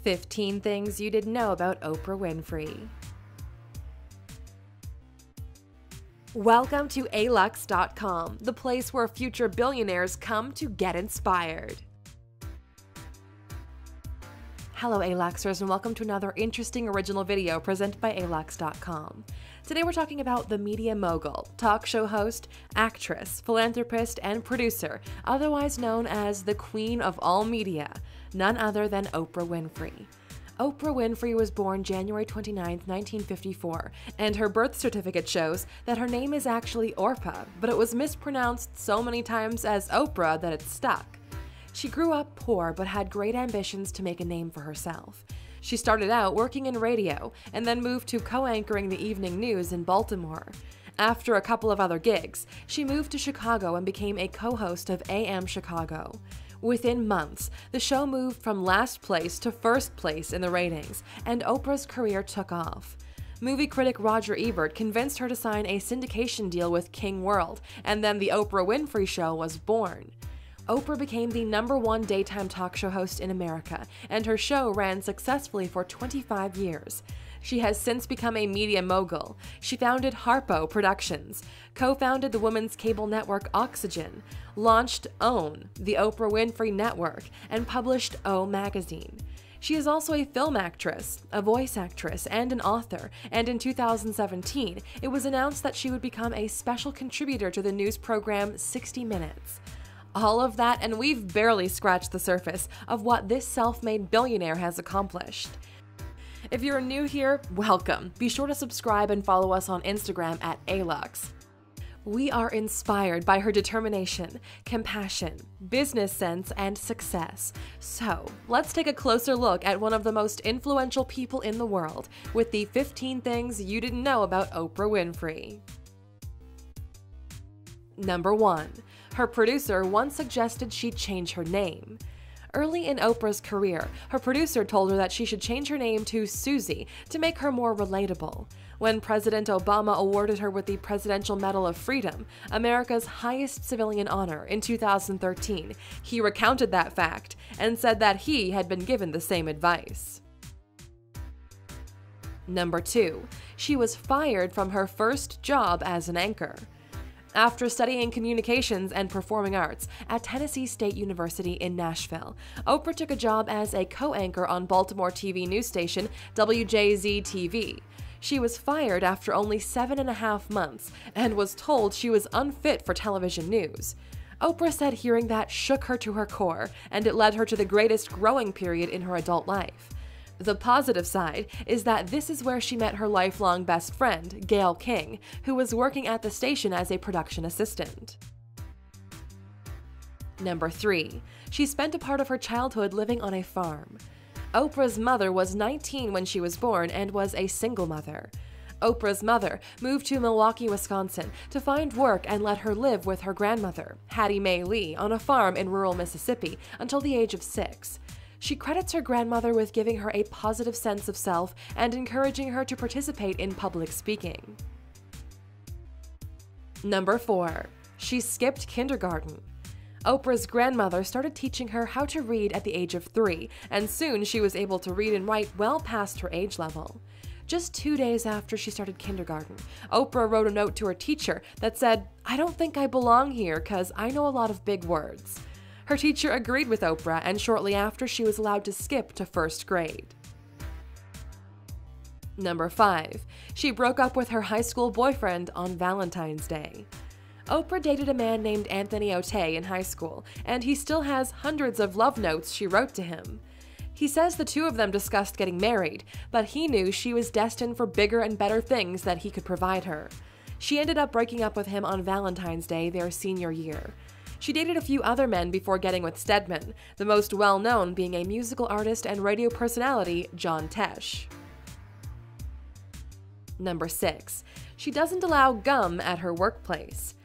15 Things You Didn't Know About Oprah Winfrey. Welcome to alux.com, the place where future billionaires come to get inspired. Hello Aluxers, and welcome to another interesting original video presented by alux.com. Today we're talking about the media mogul, talk show host, actress, philanthropist, and producer, otherwise known as the queen of all media, none other than Oprah Winfrey. Oprah Winfrey was born January 29, 1954, and her birth certificate shows that her name is actually Orpah, but it was mispronounced so many times as Oprah that it stuck. She grew up poor but had great ambitions to make a name for herself. She started out working in radio and then moved to co-anchoring the evening news in Baltimore. After a couple of other gigs, she moved to Chicago and became a co-host of AM Chicago. Within months, the show moved from last place to first place in the ratings, and Oprah's career took off. Movie critic Roger Ebert convinced her to sign a syndication deal with King World, and then The Oprah Winfrey Show was born. Oprah became the #1 daytime talk show host in America, and her show ran successfully for 25 years. She has since become a media mogul. She founded Harpo Productions, co-founded the women's cable network Oxygen, launched OWN, the Oprah Winfrey Network, and published O Magazine. She is also a film actress, a voice actress, and an author, and in 2017, it was announced that she would become a special contributor to the news program 60 Minutes. All of that, and we've barely scratched the surface of what this self-made billionaire has accomplished. If you're new here, welcome. Be sure to subscribe and follow us on Instagram at Alux. We are inspired by her determination, compassion, business sense, and success. So, let's take a closer look at one of the most influential people in the world with the 15 things you didn't know about Oprah Winfrey. Number 1. Her producer once suggested she change her name. Early in Oprah's career, her producer told her that she should change her name to Susie to make her more relatable. When President Obama awarded her with the Presidential Medal of Freedom, America's highest civilian honor, in 2013, he recounted that fact and said that he had been given the same advice. Number 2. She was fired from her first job as an anchor. After studying communications and performing arts at Tennessee State University in Nashville, Oprah took a job as a co-anchor on Baltimore TV news station WJZ-TV. She was fired after only 7.5 months and was told she was unfit for television news. Oprah said hearing that shook her to her core, and it led her to the greatest growing period in her adult life. The positive side is that this is where she met her lifelong best friend, Gayle King, who was working at the station as a production assistant. Number 3. She spent a part of her childhood living on a farm. Oprah's mother was 19 when she was born and was a single mother. Oprah's mother moved to Milwaukee, Wisconsin to find work and let her live with her grandmother, Hattie Mae Lee, on a farm in rural Mississippi until the age of 6. She credits her grandmother with giving her a positive sense of self and encouraging her to participate in public speaking. Number 4. She skipped kindergarten. Oprah's grandmother started teaching her how to read at the age of 3, and soon she was able to read and write well past her age level. Just 2 days after she started kindergarten, Oprah wrote a note to her teacher that said, "I don't think I belong here 'cause I know a lot of big words." Her teacher agreed with Oprah, and shortly after, she was allowed to skip to first grade. Number 5. She broke up with her high school boyfriend on Valentine's Day. Oprah dated a man named Anthony Otey in high school, and he still has hundreds of love notes she wrote to him. He says the two of them discussed getting married, but he knew she was destined for bigger and better things that he could provide her. She ended up breaking up with him on Valentine's Day their senior year. She dated a few other men before getting with Stedman, the most well-known being a musical artist and radio personality, John Tesh. Number 6. She doesn't allow gum at her workplace.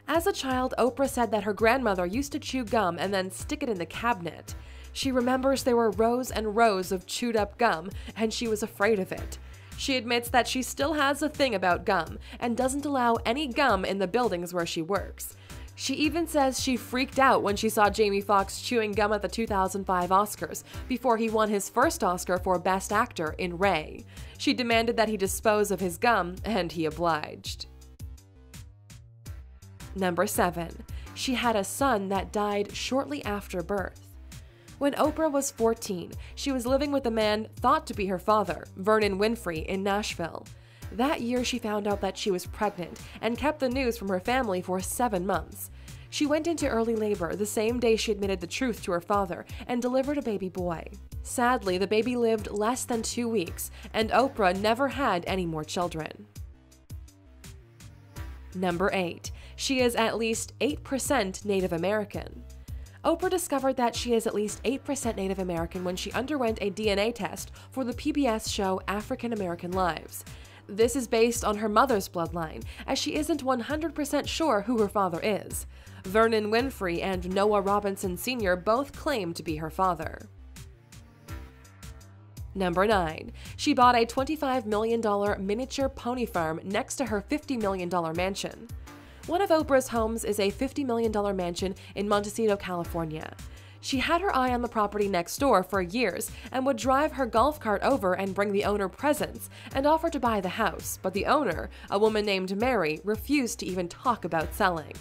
As a child, Oprah said that her grandmother used to chew gum and then stick it in the cabinet. She remembers there were rows and rows of chewed-up gum, and she was afraid of it. She admits that she still has a thing about gum and doesn't allow any gum in the buildings where she works. She even says she freaked out when she saw Jamie Foxx chewing gum at the 2005 Oscars before he won his first Oscar for Best Actor in Ray. She demanded that he dispose of his gum, and he obliged. Number 7. She had a son that died shortly after birth. When Oprah was 14, she was living with a man thought to be her father, Vernon Winfrey, in Nashville. That year, she found out that she was pregnant and kept the news from her family for 7 months. She went into early labor the same day she admitted the truth to her father and delivered a baby boy. Sadly, the baby lived less than 2 weeks, and Oprah never had any more children. Number 8. She is at least 8% Native American. Oprah discovered that she is at least 8% Native American when she underwent a DNA test for the PBS show African American Lives. This is based on her mother's bloodline, as she isn't 100% sure who her father is. Vernon Winfrey and Noah Robinson Sr. both claim to be her father. Number 9. She bought a $25 million miniature pony farm next to her $50 million mansion. One of Oprah's homes is a $50 million mansion in Montecito, California. She had her eye on the property next door for years and would drive her golf cart over and bring the owner presents and offer to buy the house, but the owner, a woman named Mary, refused to even talk about selling.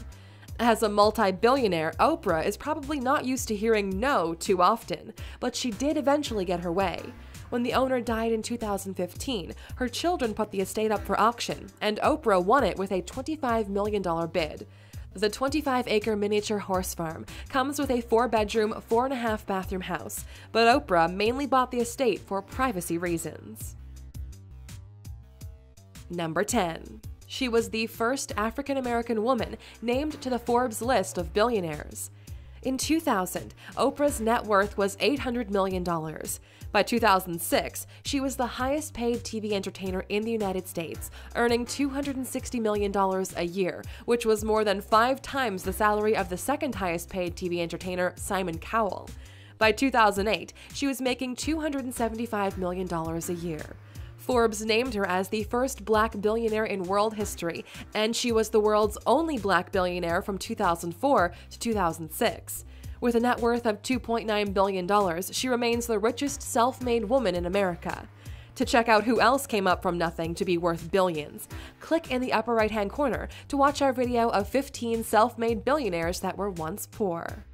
As a multi-billionaire, Oprah is probably not used to hearing no too often, but she did eventually get her way. When the owner died in 2015, her children put the estate up for auction, and Oprah won it with a $25 million bid. The 25-acre miniature horse farm comes with a 4-bedroom, 4.5-bathroom house, but Oprah mainly bought the estate for privacy reasons. Number 10. She was the first African-American woman named to the Forbes list of billionaires. In 2000, Oprah's net worth was $800 million. By 2006, she was the highest-paid TV entertainer in the United States, earning $260 million a year, which was more than 5 times the salary of the second highest-paid TV entertainer, Simon Cowell. By 2008, she was making $275 million a year. Forbes named her as the first black billionaire in world history, and she was the world's only black billionaire from 2004 to 2006. With a net worth of $2.9 billion, she remains the richest self-made woman in America. To check out who else came up from nothing to be worth billions, click in the upper right-hand corner to watch our video of 15 self-made billionaires that were once poor.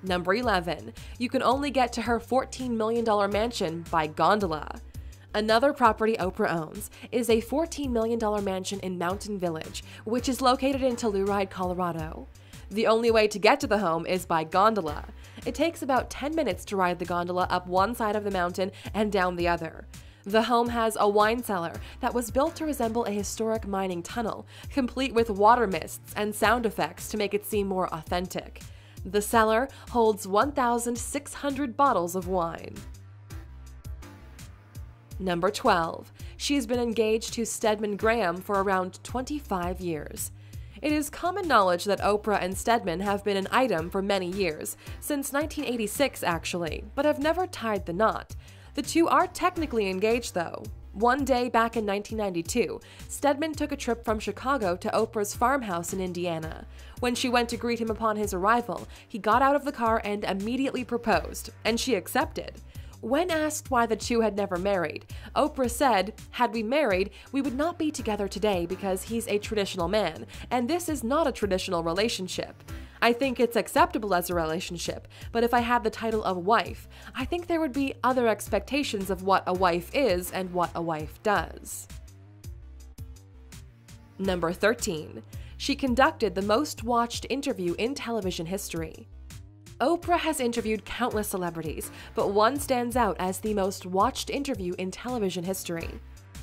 Number 11. You can only get to her $14 million mansion by gondola. Another property Oprah owns is a $14 million mansion in Mountain Village, which is located in Telluride, Colorado. The only way to get to the home is by gondola. It takes about 10 minutes to ride the gondola up one side of the mountain and down the other. The home has a wine cellar that was built to resemble a historic mining tunnel, complete with water mists and sound effects to make it seem more authentic. The cellar holds 1,600 bottles of wine. Number 12. She's been engaged to Stedman Graham for around 25 years. It is common knowledge that Oprah and Stedman have been an item for many years, since 1986 actually, but have never tied the knot. The two are technically engaged though. One day back in 1992, Stedman took a trip from Chicago to Oprah's farmhouse in Indiana. When she went to greet him upon his arrival, he got out of the car and immediately proposed, and she accepted. When asked why the two had never married, Oprah said, "Had we married, we would not be together today because he's a traditional man, and this is not a traditional relationship. I think it's acceptable as a relationship, but if I had the title of wife, I think there would be other expectations of what a wife is and what a wife does." Number 13. She conducted the most watched interview in television history. Oprah has interviewed countless celebrities, but one stands out as the most watched interview in television history.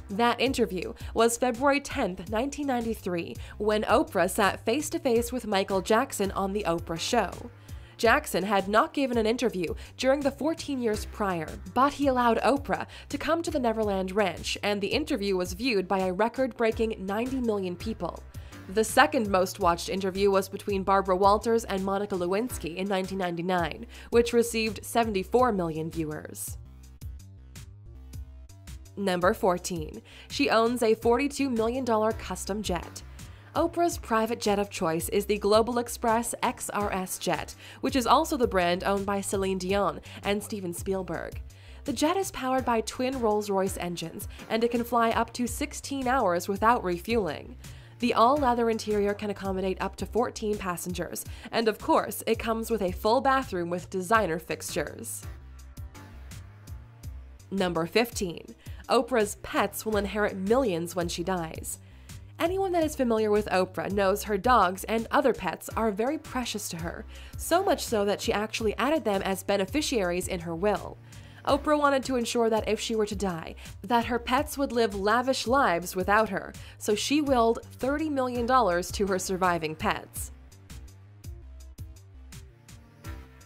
That interview was February 10, 1993, when Oprah sat face-to-face with Michael Jackson on The Oprah Show. Jackson had not given an interview during the 14 years prior, but he allowed Oprah to come to the Neverland Ranch, and the interview was viewed by a record-breaking 90 million people. The second most watched interview was between Barbara Walters and Monica Lewinsky in 1999, which received 74 million viewers. Number 14. She owns a $42 million custom jet. Oprah's private jet of choice is the Global Express XRS jet, which is also the brand owned by Celine Dion and Steven Spielberg. The jet is powered by twin Rolls-Royce engines, and it can fly up to 16 hours without refueling. The all-leather interior can accommodate up to 14 passengers, and of course, it comes with a full bathroom with designer fixtures. Number 15. Oprah's pets will inherit millions when she dies. Anyone that is familiar with Oprah knows her dogs and other pets are very precious to her, so much so that she actually added them as beneficiaries in her will. Oprah wanted to ensure that if she were to die, that her pets would live lavish lives without her, so she willed $30 million to her surviving pets.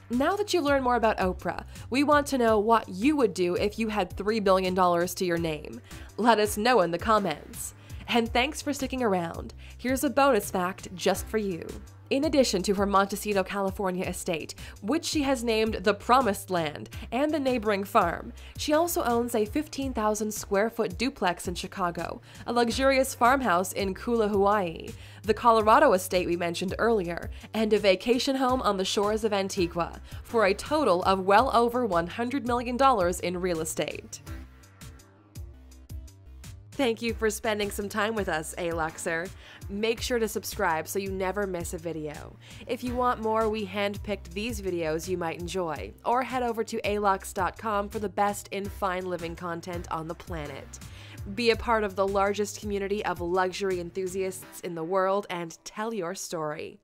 Now that you've learned more about Oprah, we want to know what you would do if you had $3 billion to your name. Let us know in the comments. And thanks for sticking around. Here's a bonus fact just for you. In addition to her Montecito, California estate, which she has named the Promised Land, and the neighboring farm, she also owns a 15,000 square foot duplex in Chicago, a luxurious farmhouse in Kula, Hawaii, the Colorado estate we mentioned earlier, and a vacation home on the shores of Antigua, for a total of well over $100 million in real estate. Thank you for spending some time with us, A-Luxer. Make sure to subscribe so you never miss a video. If you want more, we handpicked these videos you might enjoy, or head over to alux.com for the best in fine living content on the planet. Be a part of the largest community of luxury enthusiasts in the world and tell your story.